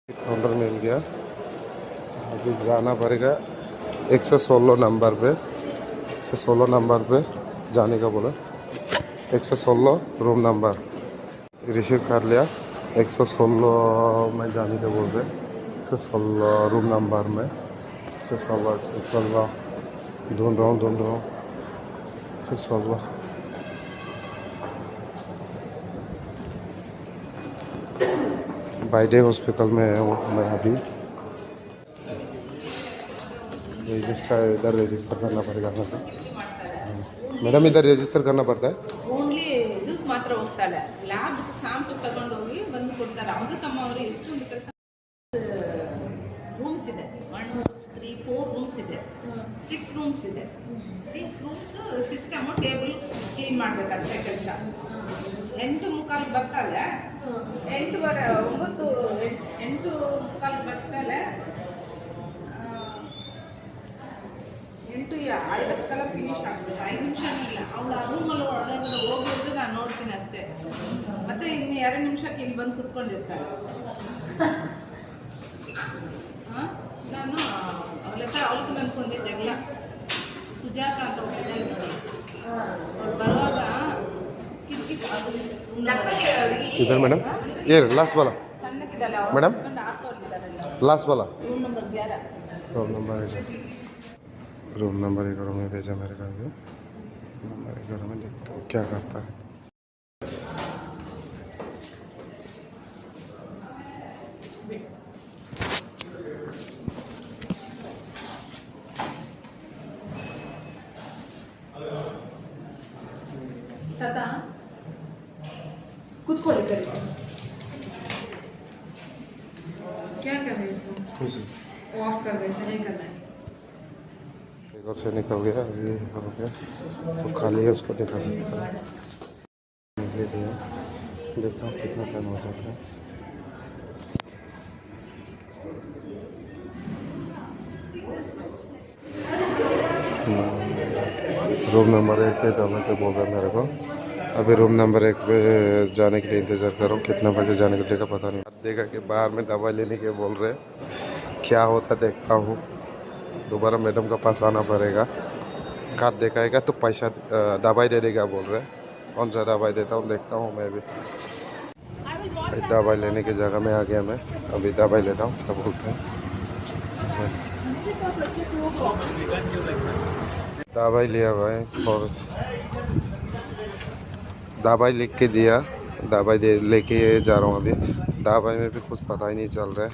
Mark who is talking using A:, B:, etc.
A: Counter मिल गया। अभी जाना पड़ेगा 116 नंबर पे। 116 नंबर पे जाने का बोला। 116 रूम नंबर रिसीव कर लिया। 116 में जाने का बोल रहे। 116 रूम नंबर में 116 ढूंढ रहा हूँ 116 बाइडे हॉस्पिटल में हूँ मैं अभी। इधर रजिस्टर करना पड़ेगा मैडम। इधर रजिस्टर करना पड़ता है।
B: ಓನ್ಲಿ ಇದಕ್ಕೆ ಮಾತ್ರ ಹೋಗ್ತಾಳೆ, ಲ್ಯಾಬ್ ಸ್ಯಾಂಪಲ್ ತಗೊಂಡೋಗಿ ಬಂದು ಕೊಡ್ತಾರೆ. ಅಮೃತಮ್ಮ ಅವರು ಎಷ್ಟು ರೂಮ್ಸ್ ಇದೆ, 1 2 3 4 ರೂಮ್ಸ್ ಇದೆ, 6 ರೂಮ್ಸ್ ಇದೆ. 6 ರೂಮ್ಸ್ ಸಿಸ್ಟಮ್ ಟೇಬಲ್ ಕ್ಲೀನ್ ಮಾಡ್ಬೇಕು ಅಷ್ಟೇ ಕೆಲಸ. 8:45 ಬರ್ತಾಳೆ, 8:45 ಬರ್ತಾಳೆ, 8:50 ಫಿನಿಶ್ ಆಗ್ತದೆ. 5 ನಿಮಿಷನೂ ಇಲ್ಲ. ಅವಳು ಆ ರೂಮಲ್ಲಿ ಒಳಗಡೆ ಹೋಗ್ಬಿಟ್ಟು ನಾನು ನೋಡ್ತೀನಿ ಅಷ್ಟೇ. ಮತ್ತೆ ಇನ್ನು 2 ನಿಮಿಷಕ್ಕೆ ಇಲ್ಲಿ ಬಂದು ಕುತ್ಕೊಂಡಿರ್ತಾಳೆ. ನಾನು ಅವಳಿಗೂ ನನ್ಕೊಂಡೆ ಜಗಳ. ಸುಜಾತ ಅಂತ ಹೋಗಿದ್ದೆ ನೋಡಿ, ಅವ್ರು ಬರುವಾಗ
A: इधर मैडम ये लास्ट वाला
B: ಸಣ್ಣಕ್ಕಿದ್ದಲ್ಲ
A: मैडम
B: ಆಟೋಲ್ಲಿದ್ದಾರಲ್ಲ,
A: लास्ट वाला
B: ರೂಮ್ ನಂಬರ್ 11.
A: रूम नंबर 11 में भेजा मेरे का। अभी नंबर 11 में देखता हूँ क्या करता है।
B: ताता कुत्कोड़ी कर क्या कर रहे हो?
A: कुछ
B: ऑफ कर दो, ऐसा नहीं करना है।
A: घर से निकल गया। अभी हो गया तो खाली है, उसको दिखा सकता है। निकले दिया, देखता हूँ कितना टाइम हो जाता है। रूम नंबर 1 पे जाने के बोल रहा है मेरे को। अभी रूम नंबर 1 पे जाने के लिए इंतज़ार कर रहा हूँ। कितना बजे जाने को देगा पता नहीं। देखा कि बाहर में दवा लेने के बोल रहे, क्या होता देखता हूँ। दोबारा मैडम का पास आना पड़ेगा। कार्ड दिखाएगा तो पैसा दवाई दे देगा बोल रहे। कौन सा दवाई देता हूँ देखता हूँ मैं भी। दवाई लेने की जगह में आ गया मैं। अभी दवाई लेता हूँ, क्या बोलते हैं। दवाई लिया भाई और दवाई लिख के दिया। दवाई लेके जा रहा हूँ अभी। दवाई में भी कुछ पता ही नहीं चल रहा है।